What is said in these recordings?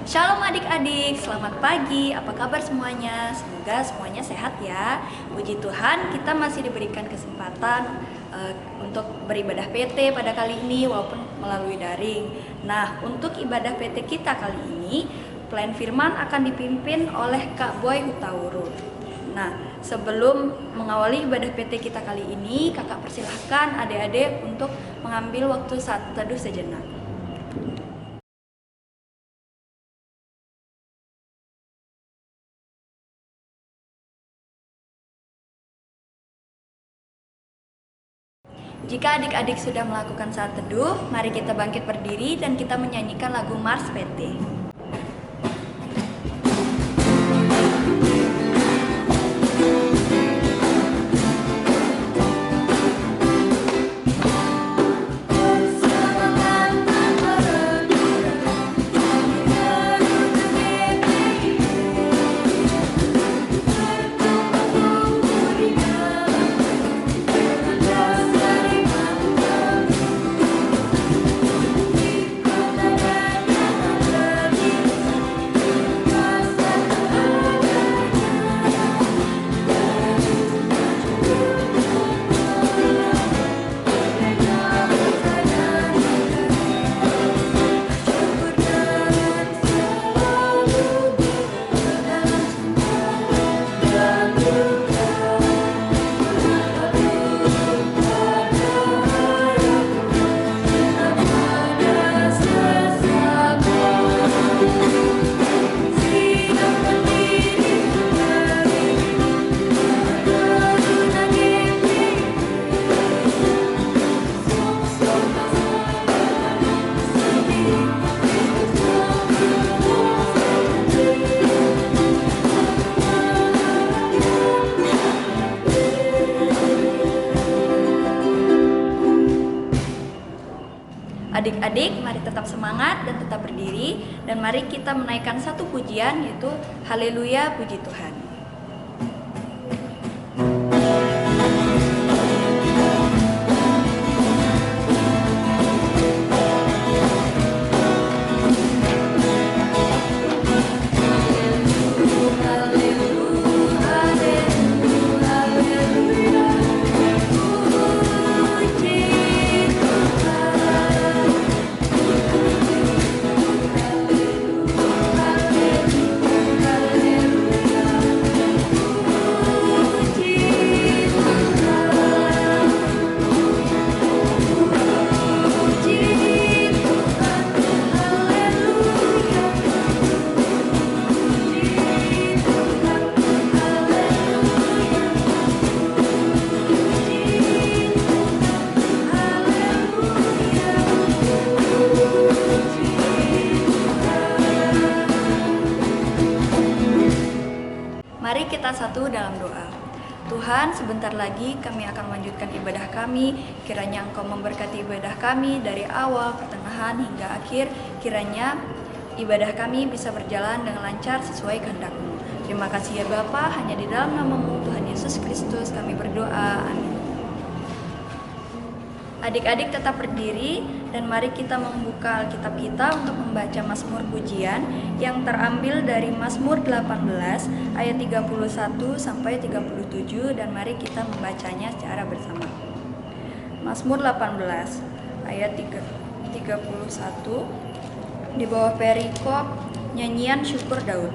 Shalom adik-adik, selamat pagi. Apa kabar semuanya? Semoga semuanya sehat ya. Puji Tuhan, kita masih diberikan kesempatan untuk beribadah PT pada kali ini walaupun melalui daring. Nah, untuk ibadah PT kita kali ini, plan firman akan dipimpin oleh Kak Boy Hutauru. Nah, sebelum mengawali ibadah PT kita kali ini, kakak persilahkan adik-adik untuk mengambil waktu saat teduh sejenak. Jika adik-adik sudah melakukan saat teduh, mari kita bangkit berdiri dan kita menyanyikan lagu Mars PT. Adik-adik, mari tetap semangat dan tetap berdiri, dan mari kita menaikkan satu pujian, yaitu Haleluya, Puji Tuhan. Mari kita satu dalam doa. Tuhan, sebentar lagi kami akan melanjutkan ibadah kami. Kiranya Engkau memberkati ibadah kami dari awal, pertengahan, hingga akhir. Kiranya ibadah kami bisa berjalan dengan lancar sesuai kehendak-Mu. Terima kasih ya Bapa, hanya di dalam nama-Mu Tuhan Yesus Kristus kami berdoa. Amin. Adik-adik tetap berdiri dan mari kita membuka Alkitab kita untuk membaca Mazmur Pujian yang terambil dari Mazmur 18 ayat 31 sampai 37, dan mari kita membacanya secara bersama. Mazmur 18 ayat 31 di bawah perikop nyanyian syukur Daud.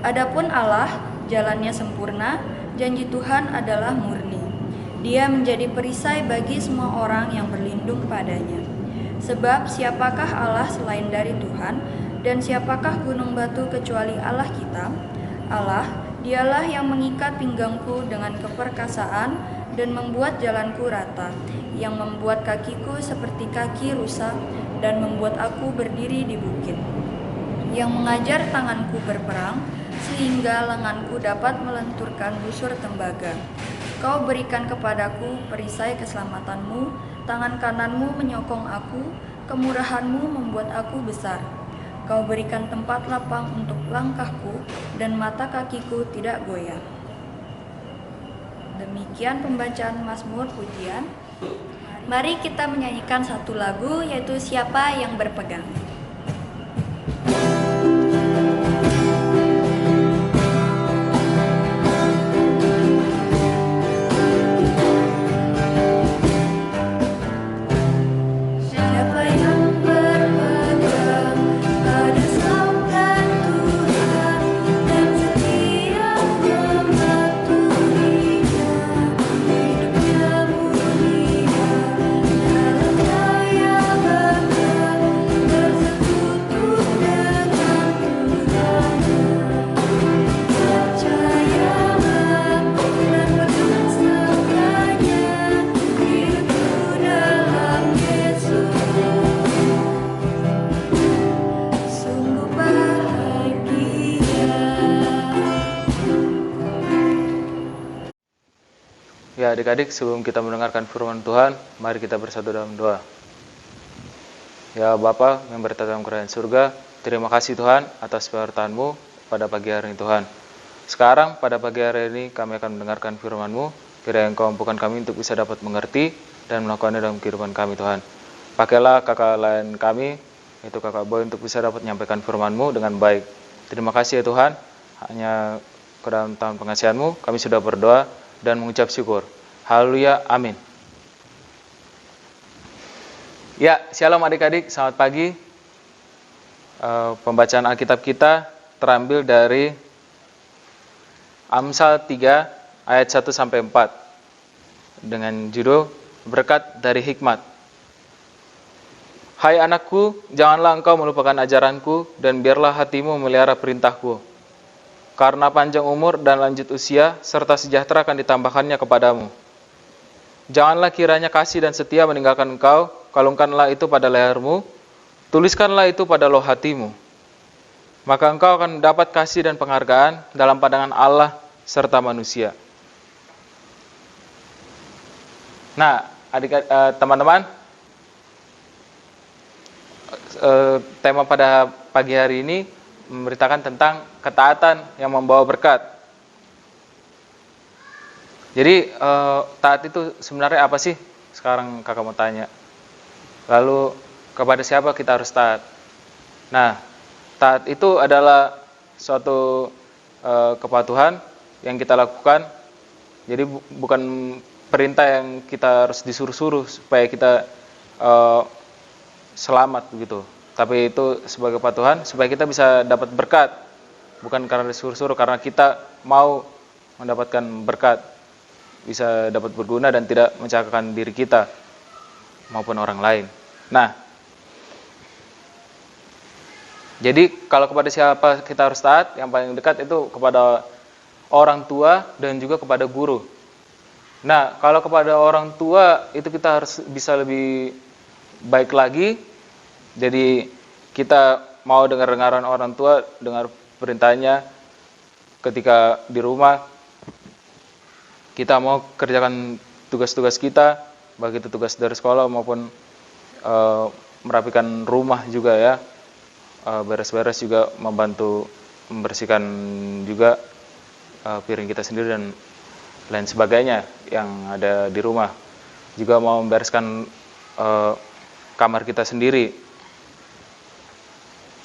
Adapun Allah jalannya sempurna, janji Tuhan adalah murni. Dia menjadi perisai bagi semua orang yang berlindung padanya. Sebab siapakah Allah selain dari Tuhan, dan siapakah gunung batu kecuali Allah kita? Allah, dialah yang mengikat pinggangku dengan keperkasaan dan membuat jalanku rata, yang membuat kakiku seperti kaki rusa dan membuat aku berdiri di bukit, yang mengajar tanganku berperang, sehingga lenganku dapat melenturkan busur tembaga. Kau berikan kepadaku perisai keselamatanmu, tangan kananmu menyokong aku, kemurahanmu membuat aku besar. Kau berikan tempat lapang untuk langkahku, dan mata kakiku tidak goyah. Demikian pembacaan Mazmur Pujian. Mari kita menyanyikan satu lagu, yaitu Siapa yang Berpegang. Ya adik-adik, sebelum kita mendengarkan firman Tuhan, mari kita bersatu dalam doa. Ya Bapa yang berada dalam kerajaan surga, terima kasih Tuhan atas firman-Mu pada pagi hari ini Tuhan. Sekarang pada pagi hari ini kami akan mendengarkan firman-Mu, kiranya Engkau mampukan kami untuk bisa dapat mengerti dan melakukannya dalam kehidupan kami Tuhan. Pakailah kakak lain kami, yaitu kakak Boy, untuk bisa dapat menyampaikan firman-Mu dengan baik. Terima kasih ya Tuhan, hanya ke dalam tangan pengasihan-Mu kami sudah berdoa dan mengucap syukur. Haleluya, amin. Ya, shalom adik-adik, selamat pagi. Pembacaan Alkitab kita terambil dari Amsal 3 ayat 1-4 dengan judul Berkat dari Hikmat. Hai anakku, janganlah engkau melupakan ajaranku dan biarlah hatimu memelihara perintahku. Karena panjang umur dan lanjut usia serta sejahtera akan ditambahkannya kepadamu. Janganlah kiranya kasih dan setia meninggalkan engkau, kalungkanlah itu pada lehermu, tuliskanlah itu pada loh hatimu. Maka engkau akan dapat kasih dan penghargaan dalam pandangan Allah serta manusia. Nah, teman-teman, tema pada pagi hari ini memberitakan tentang ketaatan yang membawa berkat. Jadi, taat itu sebenarnya apa sih? Sekarang kakak mau tanya. Lalu, kepada siapa kita harus taat? Nah, taat itu adalah suatu kepatuhan yang kita lakukan. Jadi bukan perintah yang kita harus disuruh-suruh supaya kita selamat begitu. Tapi itu sebagai kepatuhan supaya kita bisa dapat berkat. Bukan karena disuruh-suruh, karena kita mau mendapatkan berkat. Bisa dapat berguna dan tidak mencelakakan diri kita maupun orang lain. Nah, jadi kalau kepada siapa kita harus taat, yang paling dekat itu kepada orang tua dan juga kepada guru. Nah, kalau kepada orang tua itu kita harus bisa lebih baik lagi. Jadi kita mau dengar-dengaran orang tua, dengar perintahnya ketika di rumah. Kita mau kerjakan tugas-tugas kita, baik itu tugas dari sekolah maupun merapikan rumah juga ya. Beres-beres juga, membantu membersihkan juga piring kita sendiri dan lain sebagainya yang ada di rumah. Juga mau membereskan kamar kita sendiri.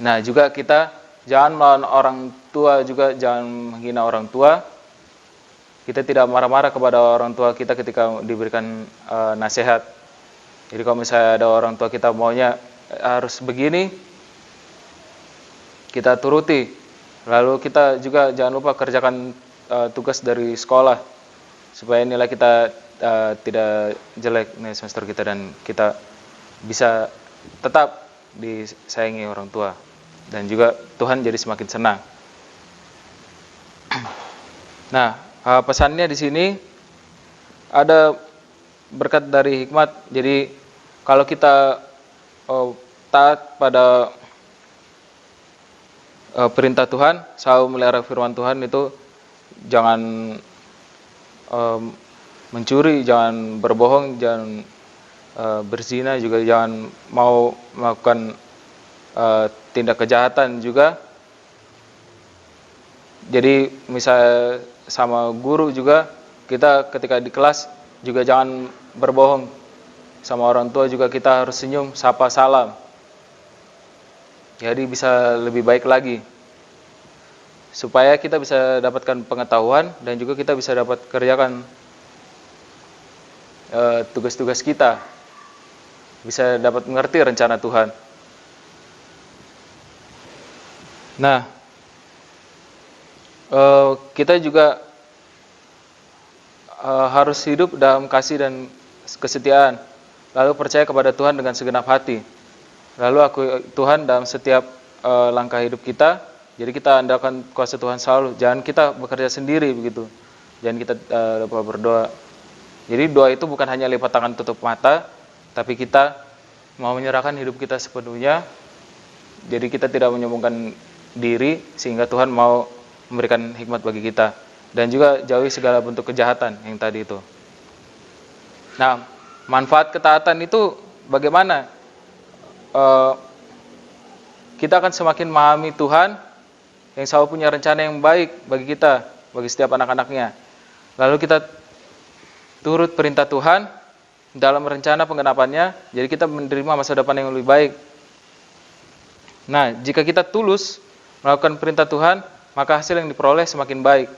Nah, juga kita jangan melawan orang tua, juga jangan menghina orang tua. Kita tidak marah-marah kepada orang tua kita ketika diberikan nasihat. Jadi kalau misalnya ada orang tua kita maunya harus begini, kita turuti. Lalu kita juga jangan lupa kerjakan tugas dari sekolah supaya nilai kita tidak jelek nih semester kita dan kita bisa tetap disayangi orang tua dan juga Tuhan jadi semakin senang. Nah, pesannya di sini ada berkat dari hikmat. Jadi kalau kita taat pada perintah Tuhan, selalu melihara firman Tuhan, itu jangan mencuri, jangan berbohong, jangan berzina, juga jangan mau melakukan tindak kejahatan juga. Jadi misalnya sama guru juga, kita ketika di kelas juga jangan berbohong. Sama orang tua juga kita harus senyum, sapa, salam. Jadi bisa lebih baik lagi. Supaya kita bisa dapatkan pengetahuan dan juga kita bisa dapat kerjakan tugas-tugas kita. Bisa dapat mengerti rencana Tuhan. Nah, kita juga harus hidup dalam kasih dan kesetiaan, lalu percaya kepada Tuhan dengan segenap hati, lalu akui Tuhan dalam setiap langkah hidup kita. Jadi kita andalkan kuasa Tuhan selalu, jangan kita bekerja sendiri begitu, jangan kita lupa berdoa. Jadi doa itu bukan hanya lipat tangan tutup mata, tapi kita mau menyerahkan hidup kita sepenuhnya. Jadi kita tidak menyombongkan diri sehingga Tuhan mau memberikan hikmat bagi kita, dan juga jauhi segala bentuk kejahatan yang tadi itu. Nah, manfaat ketaatan itu bagaimana? Kita akan semakin memahami Tuhan yang selalu punya rencana yang baik bagi kita, bagi setiap anak-anaknya. Lalu kita turut perintah Tuhan dalam rencana penggenapannya, jadi kita menerima masa depan yang lebih baik. Nah, jika kita tulus melakukan perintah Tuhan, maka hasil yang diperoleh semakin baik.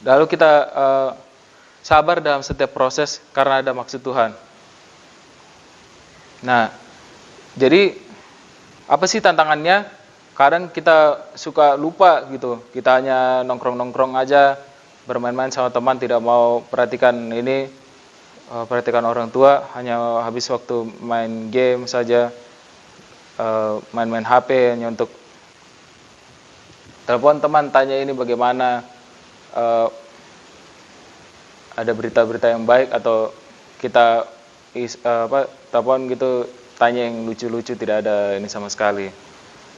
Lalu kita sabar dalam setiap proses karena ada maksud Tuhan. Nah, jadi apa sih tantangannya? Kadang kita suka lupa gitu. Kita hanya nongkrong-nongkrong aja, bermain-main sama teman, tidak mau perhatikan ini, perhatikan orang tua, hanya habis waktu main game saja, main-main HP hanya untuk telepon teman, tanya ini bagaimana, ada berita-berita yang baik, atau kita telepon gitu, tanya yang lucu-lucu, tidak ada ini sama sekali.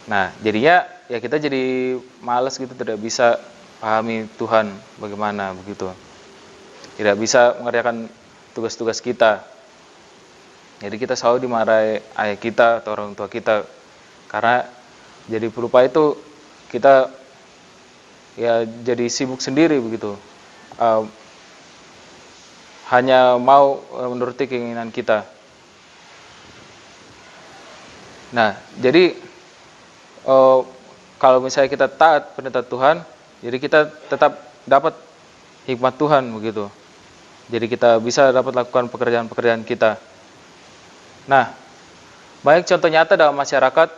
Nah, jadinya ya kita jadi malas gitu, tidak bisa pahami Tuhan bagaimana begitu. Tidak bisa mengerjakan tugas-tugas kita. Jadi kita selalu dimarahi ayah kita atau orang tua kita. Karena jadi pelupa itu kita ya jadi sibuk sendiri begitu. Hanya mau menuruti keinginan kita. Nah, jadi kalau misalnya kita taat perintah Tuhan, jadi kita tetap dapat hikmat Tuhan begitu. Jadi kita bisa dapat lakukan pekerjaan-pekerjaan kita. Nah, banyak contoh nyata dalam masyarakat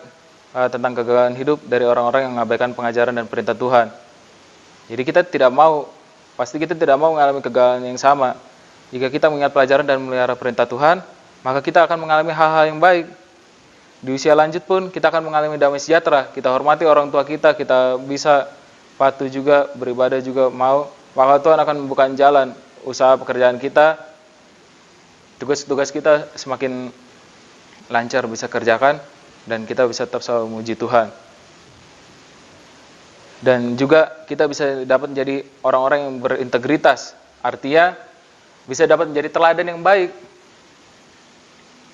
tentang kegagalan hidup dari orang-orang yang mengabaikan pengajaran dan perintah Tuhan. Jadi kita pasti kita tidak mau mengalami kegagalan yang sama. Jika kita mengingat pelajaran dan memelihara perintah Tuhan, maka kita akan mengalami hal-hal yang baik. Di usia lanjut pun kita akan mengalami damai sejahtera. Kita hormati orang tua kita bisa patuh juga, beribadah juga mau. Maka Tuhan akan membuka jalan, usaha pekerjaan kita, tugas-tugas kita semakin lancar bisa kerjakan, dan kita bisa tetap selalu memuji Tuhan. Dan juga kita bisa dapat menjadi orang-orang yang berintegritas. Artinya bisa dapat menjadi teladan yang baik.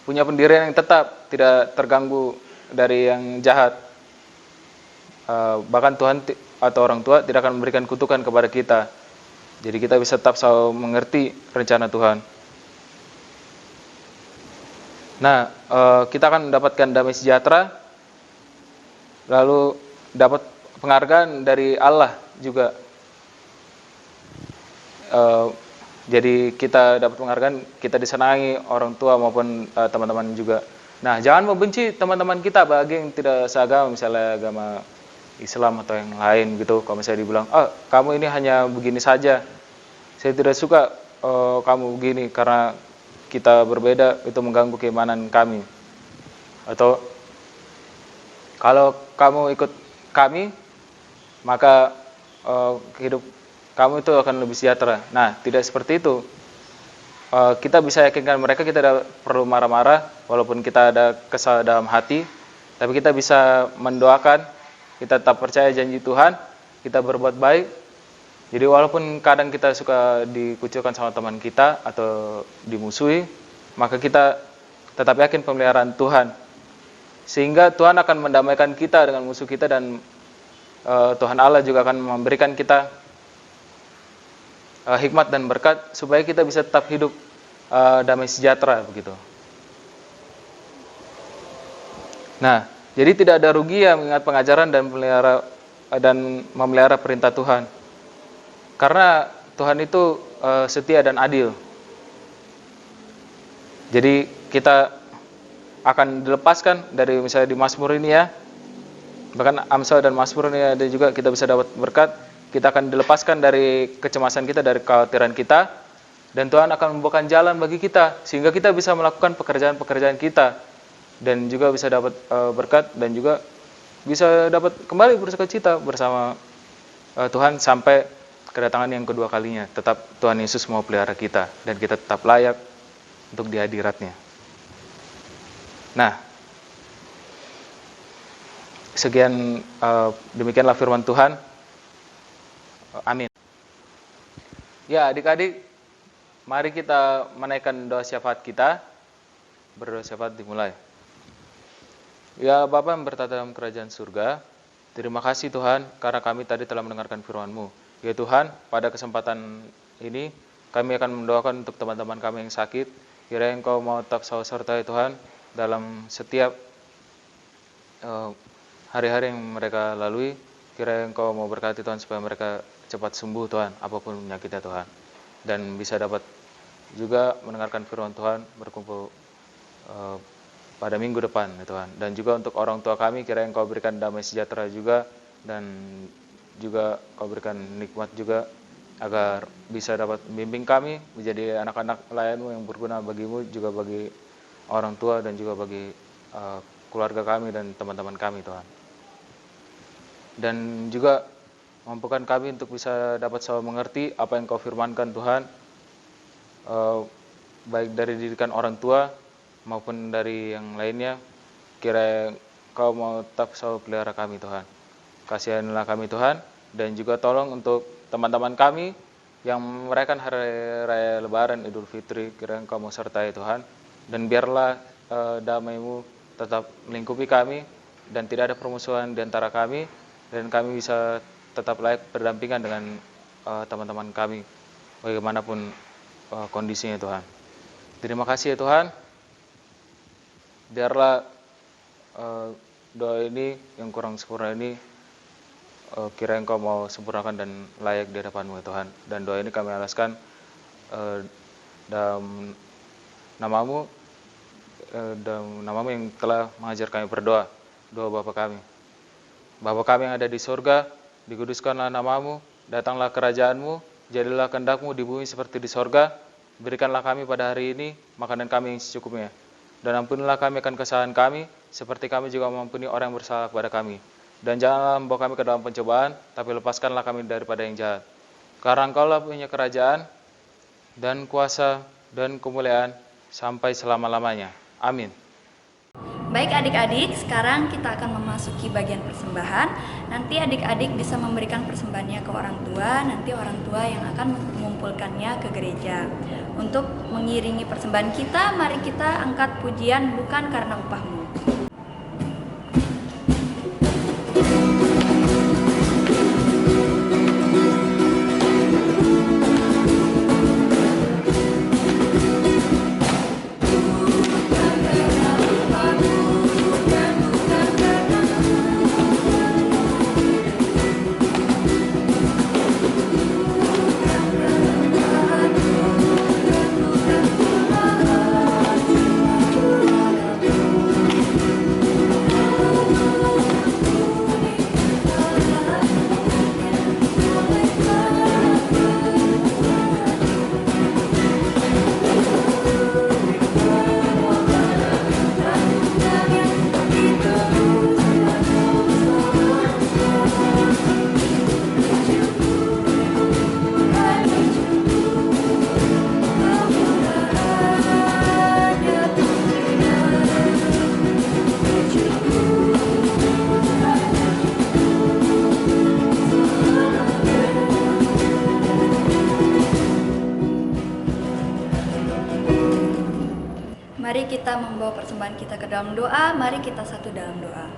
Punya pendirian yang tetap, tidak terganggu dari yang jahat. Bahkan Tuhan atau orang tua tidak akan memberikan kutukan kepada kita. Jadi kita bisa tetap selalu mengerti rencana Tuhan. Nah, kita akan mendapatkan damai sejahtera, lalu dapat penghargaan dari Allah juga. Jadi kita dapat penghargaan, kita disenangi orang tua maupun teman-teman juga. Nah, jangan membenci teman-teman kita bagi yang tidak seagama, misalnya agama Islam atau yang lain gitu. Kalau misalnya dibilang, kamu ini hanya begini saja, saya tidak suka kamu begini karena kita berbeda, itu mengganggu keimanan kami. Atau kalau kamu ikut kami, maka hidup kamu itu akan lebih sejahtera. Nah, tidak seperti itu. Kita bisa yakinkan mereka, kita tidak perlu marah-marah, walaupun kita ada kesal dalam hati, tapi kita bisa mendoakan, kita tetap percaya janji Tuhan, kita berbuat baik. Jadi walaupun kadang kita suka dikucilkan sama teman kita atau dimusuhi, maka kita tetap yakin pemeliharaan Tuhan. Sehingga Tuhan akan mendamaikan kita dengan musuh kita, dan Tuhan Allah juga akan memberikan kita hikmat dan berkat supaya kita bisa tetap hidup damai sejahtera begitu. Nah, jadi tidak ada rugi yang mengingat pengajaran dan memelihara perintah Tuhan. Karena Tuhan itu setia dan adil. Jadi kita akan dilepaskan dari misalnya di Mazmur ini ya. Bahkan Amsal dan Mazmur ini ada juga, kita bisa dapat berkat. Kita akan dilepaskan dari kecemasan kita, dari kekhawatiran kita, dan Tuhan akan membukakan jalan bagi kita, sehingga kita bisa melakukan pekerjaan-pekerjaan kita, dan juga bisa dapat berkat, dan juga bisa dapat kembali bersukacita bersama Tuhan sampai kedatangan yang kedua kalinya. Tetap Tuhan Yesus mau pelihara kita, dan kita tetap layak untuk di hadiratnya. Nah, sekian demikianlah firman Tuhan. Amin. Ya, adik-adik, mari kita menaikkan doa syafaat kita. Berdoa syafaat dimulai. Ya Bapa yang bertata dalam kerajaan surga, terima kasih Tuhan karena kami tadi telah mendengarkan firman-Mu. Ya Tuhan, pada kesempatan ini kami akan mendoakan untuk teman-teman kami yang sakit. Kiranya Engkau mau tetap sertai Tuhan dalam setiap hari-hari yang mereka lalui. Kiranya Engkau mau berkati Tuhan supaya mereka cepat sembuh Tuhan, apapun penyakitnya Tuhan. Dan bisa dapat juga mendengarkan firman Tuhan berkumpul pada minggu depan ya Tuhan. Dan juga untuk orang tua kami, kiranya Engkau berikan damai sejahtera juga, dan juga Engkau berikan nikmat juga, agar bisa dapat membimbing kami menjadi anak-anak pelayan-Mu yang berguna bagimu, juga bagi orang tua dan juga bagi keluarga kami dan teman-teman kami Tuhan. Dan juga mampukan kami untuk bisa dapat selalu mengerti apa yang Kau firmankan Tuhan, baik dari didikan orang tua maupun dari yang lainnya. Kiranya Kau mau tetap selalu pelihara kami Tuhan. Kasihanilah kami Tuhan, dan juga tolong untuk teman-teman kami yang merayakan hari raya Lebaran Idul Fitri. Kiranya Kau mau sertai Tuhan, dan biarlah damai-Mu tetap melingkupi kami, dan tidak ada permusuhan di antara kami, dan kami bisa tetap layak berdampingan dengan teman-teman kami bagaimanapun kondisinya Tuhan. Terima kasih ya Tuhan. Biarlah doa ini yang kurang sempurna ini kiranya Engkau mau sempurnakan dan layak di hadapan-Mu ya Tuhan. Dan doa ini kami alaskan dalam namamu, yang telah mengajar kami berdoa. Doa Bapa kami. Bapa kami yang ada di surga, dikuduskanlah namamu, datanglah kerajaan-Mu, jadilah kehendak-Mu di bumi seperti di surga. Berikanlah kami pada hari ini makanan kami yang secukupnya. Dan ampunilah kami akan kesalahan kami, seperti kami juga mengampuni orang yang bersalah kepada kami. Dan janganlah membawa kami ke dalam pencobaan, tapi lepaskanlah kami daripada yang jahat. Karena Engkau-Lah punya kerajaan, dan kuasa, dan kemuliaan, sampai selama-lamanya. Amin. Baik adik-adik, sekarang kita akan memasuki bagian persembahan. Nanti adik-adik bisa memberikan persembahannya ke orang tua, nanti orang tua yang akan mengumpulkannya ke gereja. Untuk mengiringi persembahan kita, mari kita angkat pujian bukan karena upahmu. Mari kita membawa persembahan kita ke dalam doa. Mari kita satu dalam doa.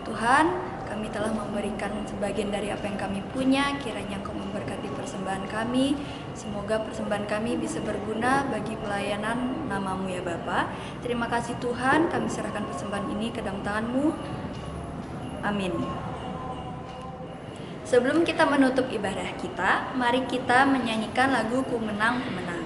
Tuhan, kami telah memberikan sebagian dari apa yang kami punya. Kiranya Engkau memberkati persembahan kami. Semoga persembahan kami bisa berguna bagi pelayanan nama-Mu ya Bapa. Terima kasih Tuhan, kami serahkan persembahan ini ke dalam tangan-Mu. Amin. Sebelum kita menutup ibadah kita, mari kita menyanyikan lagu Ku Menang, Ku Menang.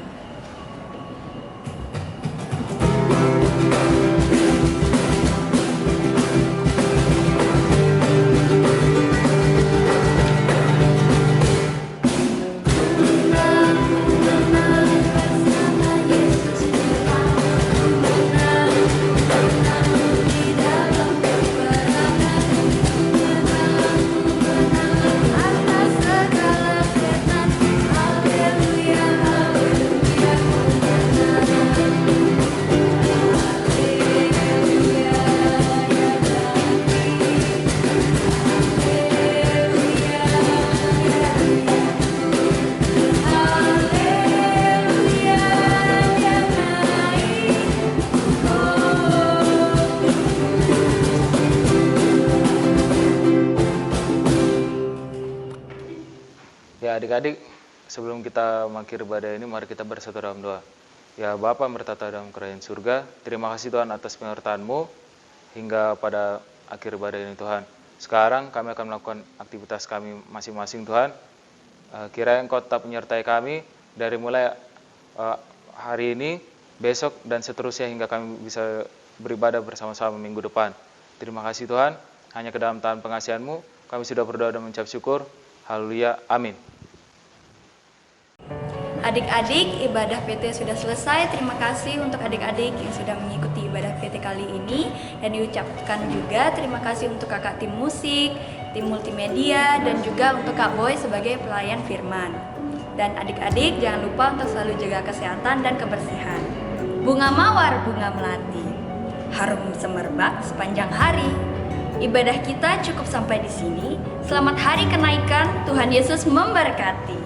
Atas segala firman-Mu, haleluya, haleluya. Ya adik-adik, sebelum kita mengakhiri ibadah ini, mari kita bersatu dalam doa. Ya Bapa yang bertata dalam kerajaan surga, terima kasih Tuhan atas penyertaan-Mu hingga pada akhir ibadah ini Tuhan. Sekarang kami akan melakukan aktivitas kami masing-masing Tuhan. Kiranya Engkau tetap menyertai kami dari mulai hari ini, besok dan seterusnya hingga kami bisa beribadah bersama-sama minggu depan. Terima kasih Tuhan, hanya ke dalam tangan pengasihan-Mu kami sudah berdoa dan mengucap syukur. Haleluya, amin. Adik-adik, ibadah PT sudah selesai. Terima kasih untuk adik-adik yang sudah mengikuti ibadah PT kali ini. Dan diucapkan juga terima kasih untuk kakak tim musik, tim multimedia, dan juga untuk Kak Boy sebagai pelayan firman. Dan adik-adik jangan lupa untuk selalu jaga kesehatan dan kebersihan. Bunga mawar, bunga melati, harum semerbak sepanjang hari. Ibadah kita cukup sampai di sini. Selamat hari kenaikan, Tuhan Yesus memberkati.